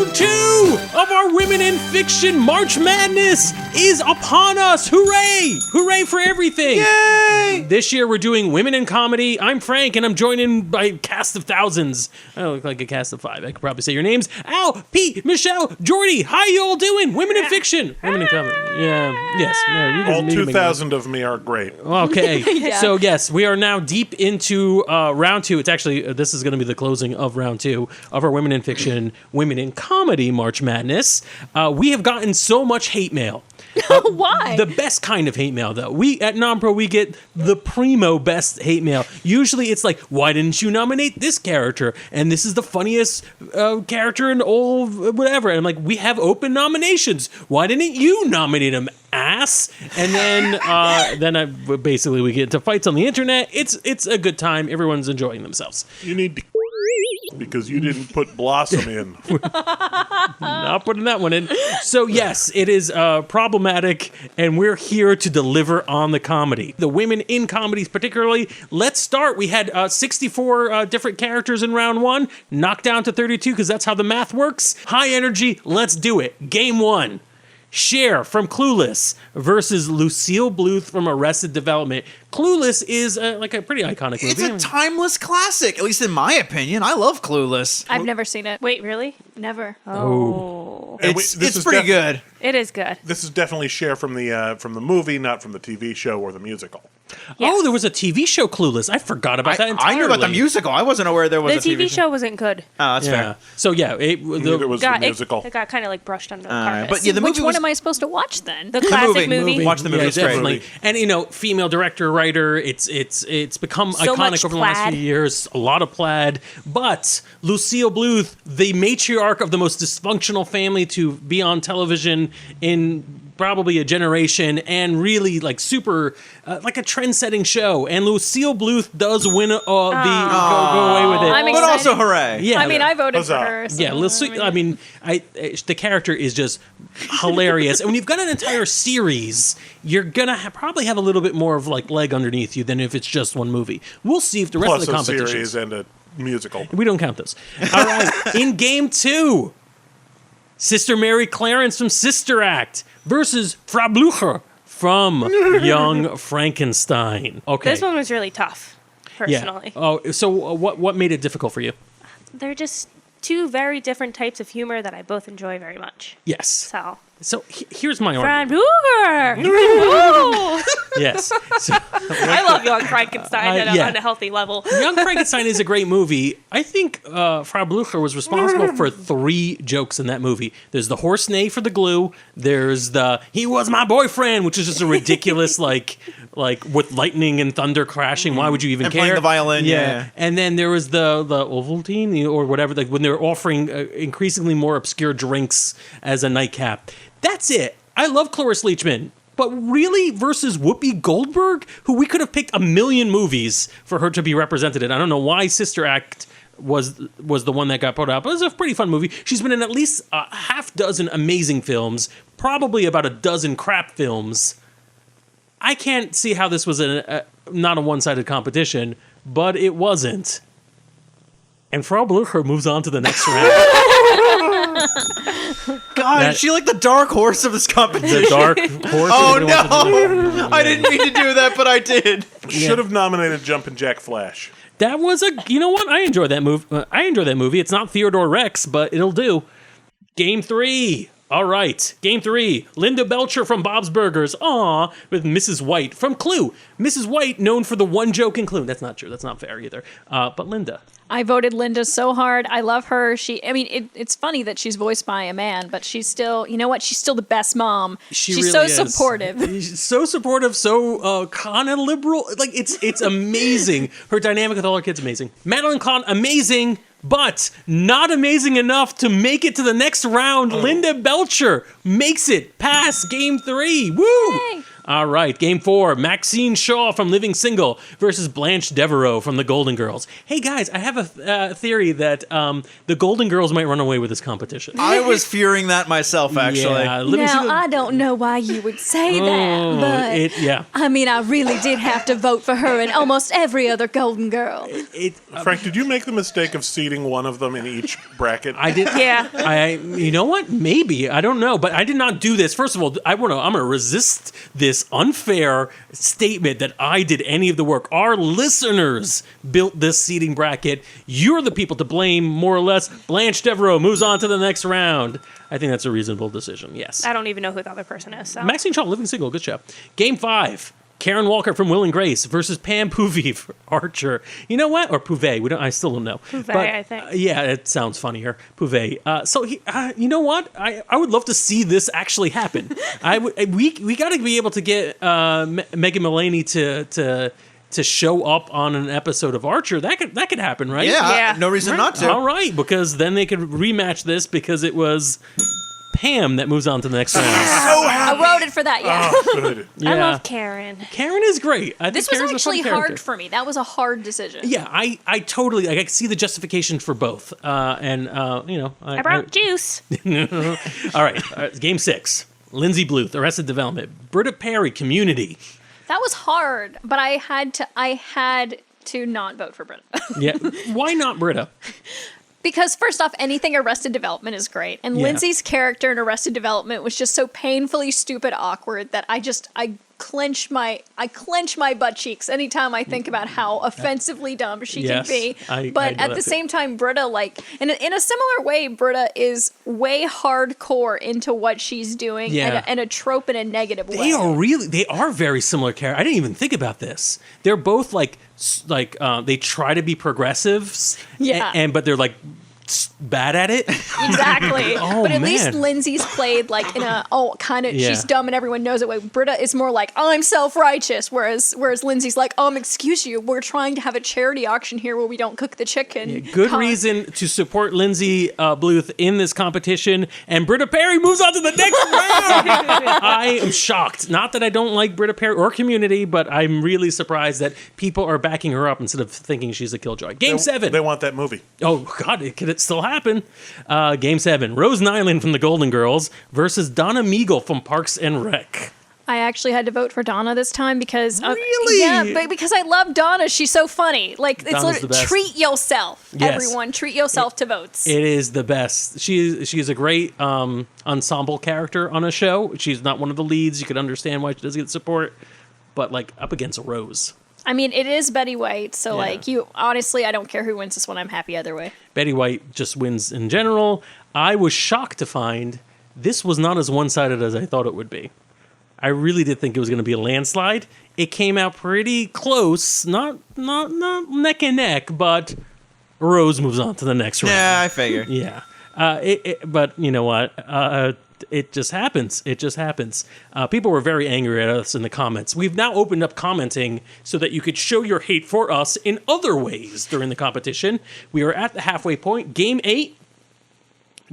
Round 2 of our Women in Fiction March Madness is upon us. Hooray! Hooray for everything. Yay! This year we're doing Women in Comedy. I'm Frank, and I'm joined in by a cast of thousands. I look like a cast of 5. I could probably say your names. Al, Pete, Michelle, Jordy, how you all doing? Women in Fiction. Women in Comedy. Yeah, yes. Yeah, all 2,000 of me are great. Okay. Yeah. So, yes, we are now deep into round 2. It's actually, this is going to be the closing of round 2 of our Women in Fiction, Women in Comedy March Madness. We have gotten so much hate mail. Why? The best kind of hate mail, though. We at Non-Pro, we get the primo best hate mail. Usually it's like, why didn't you nominate this character? And this is the funniest character in all whatever. And I'm like, we have open nominations. Why didn't you nominate him, ass? And then basically we get into fights on the internet. It's a good time. Everyone's enjoying themselves. You need to because you didn't put Blossom in. Not putting that one in. So yes, it is problematic, and we're here to deliver on the comedy. The women in comedies particularly. Let's start. We had 64 different characters in round 1, knocked down to 32 because that's how the math works. High energy, let's do it. Game 1. Cher from Clueless versus Lucille Bluth from Arrested Development. Clueless is like a pretty iconic movie. It's a timeless classic, at least in my opinion. I love Clueless. I've never seen it. Wait, really? Never. Oh. And It's pretty good. It is good. This is definitely Cher from the movie, not from the TV show or the musical. Yes. Oh, there was a TV show Clueless. I forgot about that entirely. I knew about the musical. I wasn't aware there was The a TV show wasn't good. Oh, that's Yeah. fair. So yeah, Neither was the musical. It got kind of like brushed under the carpet. But yeah, the Which movie one was am I supposed to watch then? The classic movie. movie. Watch the movie. Yeah, It's great. definitely. And female director, writer. It's become So iconic much over the last plaid. few years. A lot of plaid. But Lucille Bluth, the matriarch of the most dysfunctional family to be on television in probably a generation, and really like super like a trend-setting show. And Lucille Bluth does win go away with it. I'm But excited. also, hooray. Yeah, I mean, I voted Huzzah. for her. So yeah, the character is just hilarious. And when you've got an entire series, you're gonna probably have a little bit more of like leg underneath you than if it's just one movie. We'll see if the rest Plus of the a competition. series and a musical. We don't count those. All right, in game 2, Sister Mary Clarence from Sister Act versus Frau Blücher from Young Frankenstein. Okay. This one was really tough, personally. Yeah. Oh, so what made it difficult for you? They're just two very different types of humor that I both enjoy very much. Yes. So, Here's my Fran argument. Booger! Woo! Yes. So, I love Young Frankenstein yeah. on a healthy level. Young Frankenstein is a great movie. I think Frau Blücher was responsible for 3 jokes in that movie. There's the horse neigh for the glue. There's the "he was my boyfriend," which is just a ridiculous like with lightning and thunder crashing. Why would you even And care? playing the violin, yeah. And then there was the Ovaltine or whatever, like when they're offering increasingly more obscure drinks as a nightcap. That's it. I love Cloris Leachman. But really, versus Whoopi Goldberg, who we could have picked a million movies for her to be represented in. I don't know why Sister Act was the one that got put out, but it was a pretty fun movie. She's been in at least a half dozen amazing films, probably about a dozen crap films. I can't see how this was not a one-sided competition, but it wasn't. And Frau Blücher moves on to the next round. God, is she like the dark horse of this competition? The dark horse. Oh, everybody wants to no. I didn't mean to do that, but I did. Should have nominated Jumpin' Jack Flash. That was you know what? I enjoy that movie. It's not Theodore Rex, but it'll do. Game 3. All right. Game 3. Linda Belcher from Bob's Burgers. Aw, with Mrs. White from Clue. Mrs. White, known for the one joke in Clue. That's not true. That's not fair either. But Linda. I voted Linda so hard. I love her. It's funny that she's voiced by a man, but she's still, you know what? She's still the best mom. She She's really so is. supportive. She's so supportive, so kind of liberal. Like it's amazing. Her dynamic with all her kids, amazing. Madeline Kahn, amazing, but not amazing enough to make it to the next round. Linda Belcher makes it past game 3. Woo! Yay. All right, game 4, Maxine Shaw from Living Single versus Blanche Devereaux from The Golden Girls. Hey guys, I have a theory that The Golden Girls might run away with this competition. I was fearing that myself, actually. Yeah, Living Now, Single. I don't know why you would say that, but Yeah. I mean, I really did have to vote for her and almost every other Golden Girl. Frank, did you make the mistake of seating one of them in each bracket? I did. Yeah. You know what? Maybe, I don't know, but I did not do this. First of all, I'm going to resist this unfair statement that I did any of the work. Our listeners built this seating bracket. You're the people to blame, more or less. Blanche Devereaux moves on to the next round. I think that's a reasonable decision. Yes. I don't even know who the other person is. So. Maxine Shaw, Living Single, good show. Game 5. Karen Walker from Will and Grace versus Pam Poovey for Archer. You know what? Or Pouvey. I still don't know. Pouvey, I think. Yeah, it sounds funnier. Pouvey. You know what? I would love to see this actually happen. We got to be able to get Megan Mullany to show up on an episode of Archer. That could happen, right? Yeah, Yeah. no reason not to. All right, because then they could rematch this because it was Pam that moves on to the next round. I voted for that, yeah. Oh, good. I love Karen. Karen is great. I think This was Karen's a fun actually character. hard for me. That was a hard decision. Yeah, I totally I can see the justification for both. I brought juice. All right, game 6. Lindsay Bluth, Arrested Development. Britta Perry, Community. That was hard, but I had to not vote for Britta. Yeah, why not Britta? Because first off, anything Arrested Development is great. And Yeah. Lindsay's character in Arrested Development was just so painfully stupid awkward that I clench my butt cheeks anytime I think about how offensively dumb she Yes, can be. I But know at that the too. same time, Britta, in a similar way, Britta is way hardcore into what she's doing Yeah. and a trope in a negative way. They are very similar characters. I didn't even think about this. They're both like they try to be progressives. Yeah. But they're like bad at it. Exactly. Oh, but at least man. Lindsay's played like in a Yeah. she's dumb and everyone knows it way. Britta is more like I'm self-righteous, whereas Lindsay's like excuse you, we're trying to have a charity auction here where we don't cook the chicken. Good reason to support Lindsay Bluth in this competition, and Britta Perry moves on to the next round. I am shocked. Not that I don't like Britta Perry or Community, but I'm really surprised that people are backing her up instead of thinking she's a killjoy. Game 7. They want that movie. Oh, God, could it still happen? Game 7. Rose Nyland from The Golden Girls versus Donna Meagle from Parks and Rec. I actually had to vote for Donna this time because Really? yeah, but because I love Donna. She's so funny. Like it's Donna's the best. treat yourself, Yes. everyone. Treat yourself to votes. It is the best. She's a great ensemble character on a show. She's not one of the leads. You could understand why she doesn't get support, but like up against Rose. I mean, it is Betty White, so Yeah. honestly, I don't care who wins this one. I'm happy either way. Betty White just wins in general. I was shocked to find this was not as one-sided as I thought it would be. I really did think it was going to be a landslide. It came out pretty close, not neck and neck, but Rose moves on to the next round. Yeah, I figured. Yeah. But you know what? It just happens. It just happens. People were very angry at us in the comments. We've now opened up commenting so that you could show your hate for us in other ways during the competition. We are at the halfway point. Game 8.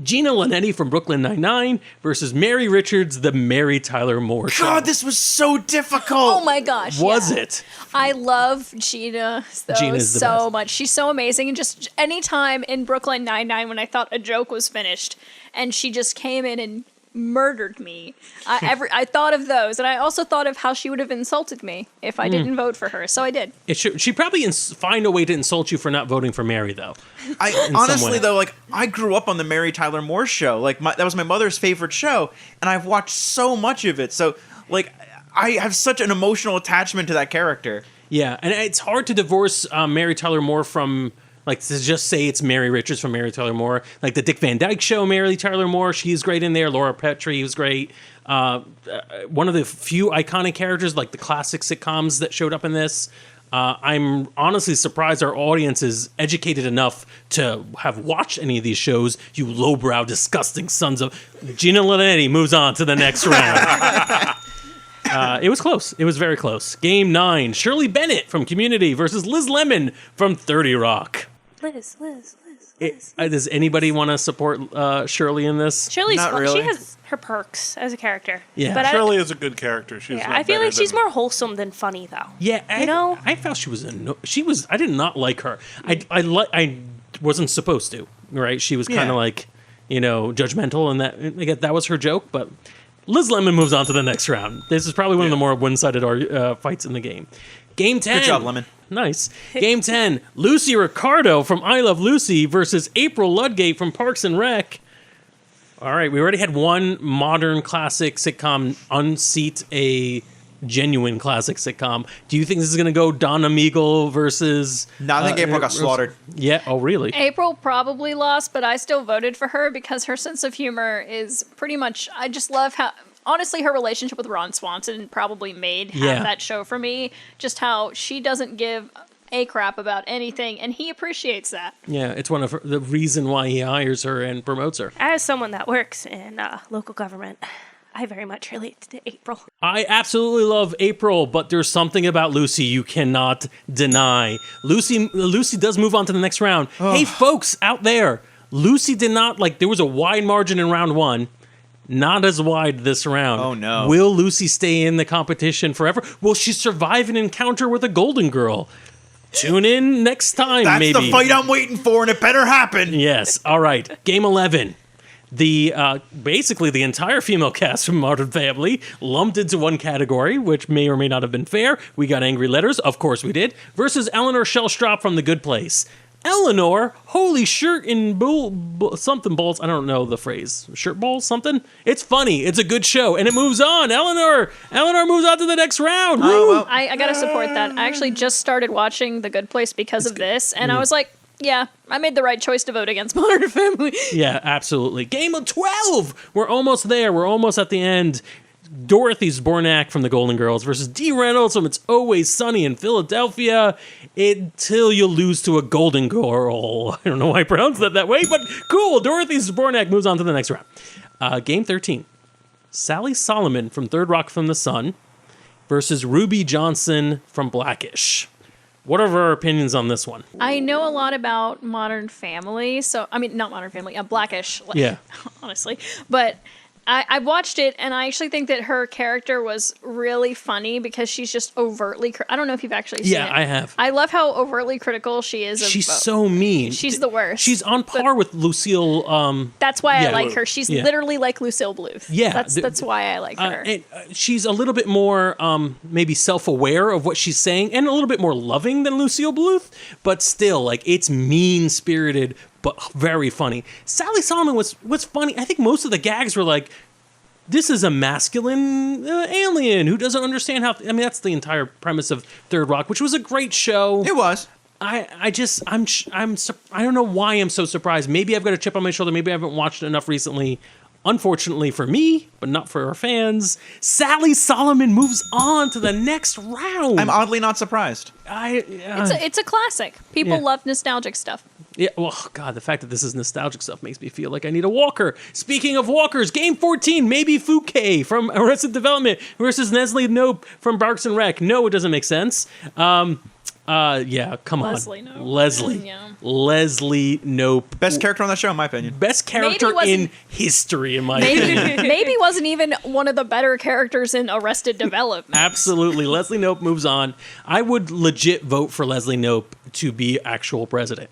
Gina Linetti from Brooklyn Nine-Nine versus Mary Richards, the Mary Tyler Moore Show. God, this was so difficult. Oh my gosh. Was yeah. it? I love Gina Gina's the so best. much. She's so amazing. And just anytime in Brooklyn Nine-Nine when I thought a joke was finished and she just came in and murdered me, I thought of those. And I also thought of how she would have insulted me if I didn't vote for her. So I did. She probably find a way to insult you for not voting for Mary, though. I some way. honestly though, like I grew up on the Mary Tyler Moore Show. Like that was my mother's favorite show, and I've watched so much of it. So like I have such an emotional attachment to that character. Yeah, and it's hard to divorce Mary Tyler Moore from, like, to just say it's Mary Richards from Mary Tyler Moore. Like the Dick Van Dyke Show, Mary Tyler Moore, she's great in there. Laura Petrie was great. One of the few iconic characters, like the classic sitcoms that showed up in this. I'm honestly surprised our audience is educated enough to have watched any of these shows. You lowbrow, disgusting sons of... Gina Linetti moves on to the next round. It was close. It was very close. Game 9. Shirley Bennett from Community versus Liz Lemon from 30 Rock. Liz. Does anybody want to support Shirley in this? Shirley's Not fun. really. She has her perks as a character. Yeah. but Shirley is a good character. She's not I feel better like she's than- more wholesome than funny, though. Yeah, I felt she was I did not like her. I wasn't supposed to, right? She was kind of Yeah. like, judgmental, and that was her joke. But Liz Lemon moves on to the next round. This is probably one of the more one-sided fights in the game. Game 10. Good job, Lemon. Nice. Game 10. Lucy Ricardo from I Love Lucy versus April Ludgate from Parks and Rec. All right, we already had one modern classic sitcom unseat a genuine classic sitcom. Do you think this is going to go Donna Meagle versus... No, I think April got slaughtered. Yeah, oh really? April probably lost, but I still voted for her because her sense of humor is pretty much. I just love how. Honestly, her relationship with Ron Swanson probably made half that show for me. Just how she doesn't give a crap about anything, and he appreciates that. Yeah, it's one of the reason why he hires her and promotes her. As someone that works in local government, I very much relate to April. I absolutely love April, but there's something about Lucy you cannot deny. Lucy does move on to the next round. Hey, folks out there, Lucy did not, there was a wide margin in round one. Not as wide this round. Oh, no. Will Lucy stay in the competition forever? Will she survive an encounter with a Golden Girl? Tune in next time, That's maybe. the fight I'm waiting for, and it better happen. Yes. All right. Game 11. Basically the entire female cast from Modern Family lumped into one category, which may or may not have been fair. We got angry letters. Of course we did. Versus Eleanor Shellstrop from The Good Place. Eleanor, holy shirt in something balls. I don't know the phrase. Shirt balls, something. It's funny. It's a good show, and it moves on. Eleanor moves on to the next round. Woo! Well, I gotta support that. I actually just started watching The Good Place because of this, and I was like, yeah, I made the right choice to vote against Modern Family. Yeah, absolutely. Game of 12. We're almost there. We're almost at the end. Dorothy Zbornak from The Golden Girls versus Dee Reynolds from It's Always Sunny in Philadelphia, until you lose to a Golden Girl. I don't know why I pronounced that way, but cool. Dorothy Zbornak moves on to the next round. Game 13. Sally Solomon from Third Rock from the Sun versus Ruby Johnson from Blackish. What are our opinions on this one? I know a lot about Modern Family, not Modern Family, Blackish. Yeah. Honestly, but I watched it, and I actually think that her character was really funny because she's just overtly. I don't know if you've actually seen it. Yeah, I have. I love how overtly critical she is. She's so mean. She's the worst. She's on par with Lucille. That's why yeah, I like her. She's literally like Lucille Bluth. Yeah, that's why I like her. She's a little bit more maybe self-aware of what she's saying, and a little bit more loving than Lucille Bluth, but still, it's mean-spirited but very funny. Sally Solomon was funny. I think most of the gags were like, this is a masculine alien who doesn't understand how... that's the entire premise of Third Rock, which was a great show. It was. I don't know why I'm so surprised. Maybe I've got a chip on my shoulder. Maybe I haven't watched it enough recently. Unfortunately for me, but not for our fans, Sally Solomon moves on to the next round. I'm oddly not surprised. It's a classic. People love nostalgic stuff. Yeah, well, God, the fact that this is nostalgic stuff makes me feel like I need a walker. Speaking of walkers, Game 14, Maybe Fouquet from Arrested Development versus Leslie Knope from Parks and Rec. No, it doesn't make sense. Yeah, come on. Leslie Knope. Leslie. Yeah. Leslie Knope. Best character on that show, in my opinion. Best character in history, in my opinion. Maybe wasn't even one of the better characters in Arrested Development. Absolutely. Leslie Knope moves on. I would legit vote for Leslie Knope to be actual president.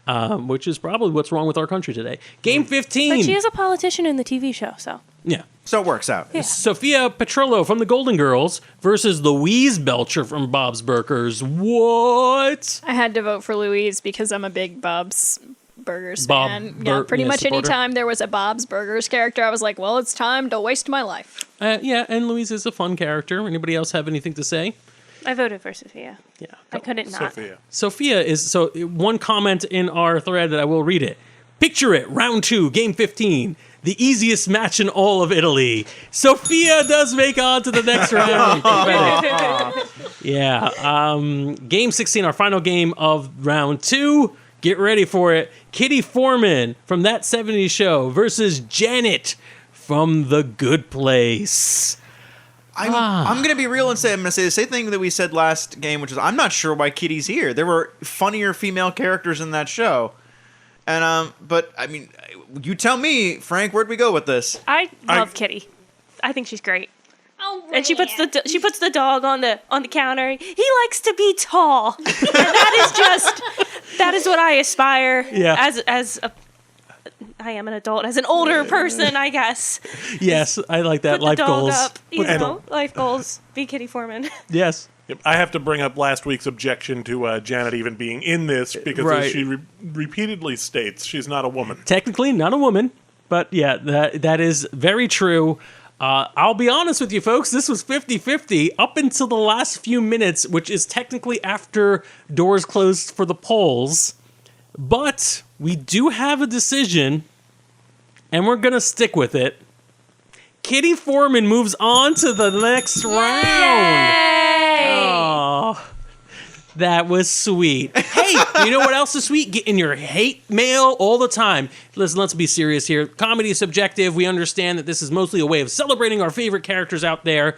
Which is probably what's wrong with our country today. Game 15. But she is a politician in the TV show, so. Yeah. So it works out. Yeah. Sophia Petrillo from The Golden Girls versus Louise Belcher from Bob's Burgers. What? I had to vote for Louise because I'm a big Bob's Burgers Bob fan. Bur- Pretty yeah, much supporter. anytime there was a Bob's Burgers character, I was like, well, it's time to waste my life. Yeah, and Louise is a fun character. Anybody else have anything to say? I voted for Sophia. Yeah. I couldn't not. Sophia. One comment in our thread that I will read it. Picture it, round 2, game 15. The easiest match in all of Italy. Sophia does make on to the next round. Yeah. Game 16, our final game of round 2. Get ready for it. Kitty Foreman from That 70s Show versus Janet from The Good Place. I'm going to be real and say, I'm going to say the same thing that we said last game, which is I'm not sure why Kitty's here. There were funnier female characters in that show. And but I mean, you tell me, Frank, where'd we go with this? I love Kitty. I think she's great. Oh, And she puts the dog on the counter. He likes to be tall. And that is what I aspire I am an adult, as an older person, I guess. Yes, I like that. Put Life the dog goals. up, life goals. Be Kitty Foreman. Yes. Yep, I have to bring up last week's objection to Janet even being in this because Right. as she repeatedly states, she's not a woman. Technically not a woman, but yeah, that is very true. I'll be honest with you folks, this was 50-50 up until the last few minutes, which is technically after doors closed for the polls. But we do have a decision, and we're going to stick with it. Kitty Foreman moves on to the next round. Oh, that was sweet. Hey, you know what else is sweet? Getting your hate mail all the time. Listen, let's be serious here. Comedy is subjective. We understand that this is mostly a way of celebrating our favorite characters out there.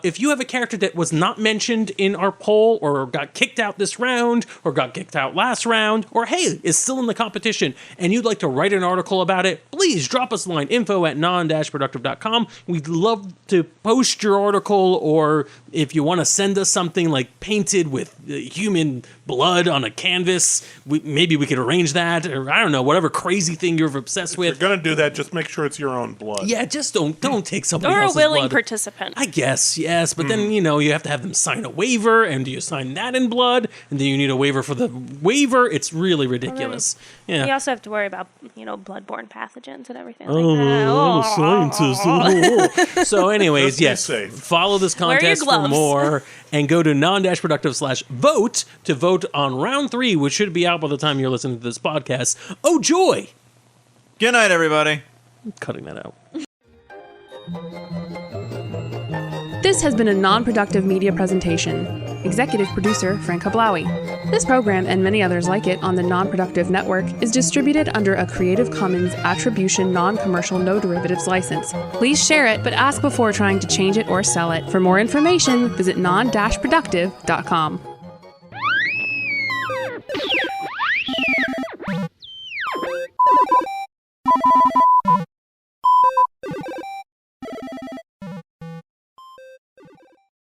If you have a character that was not mentioned in our poll or got kicked out this round or got kicked out last round or, hey, is still in the competition and you'd like to write an article about it, please drop us a line, info@non-productive.com. We'd love to post your article, or if you want to send us something like painted with human blood on a canvas, maybe we could arrange that, or I don't know, whatever crazy thing you're obsessed If you're with. going to do that, just make sure it's your own blood. Yeah, just don't take somebody Or a else's willing blood. participant. I guess, yes, but then, you have to have them sign a waiver, and do you sign that in blood? And then you need a waiver for the waiver. It's really ridiculous. You Yeah. also have to worry about, bloodborne pathogens and everything Oh, I'm a scientist. So anyways, Just be yes, safe. follow this Wear your contest for gloves. more and go to non-productive/vote to vote on round 3, which should be out by the time you're listening to this podcast. Oh, joy! Good night, everybody. I'm cutting that out. This has been a non-productive media presentation. Executive producer Frank Hablawi. This program and many others like it on the Non-Productive Network is distributed under a Creative Commons Attribution Non-Commercial No Derivatives license. Please share it, but ask before trying to change it or sell it. For more information, visit non-productive.com.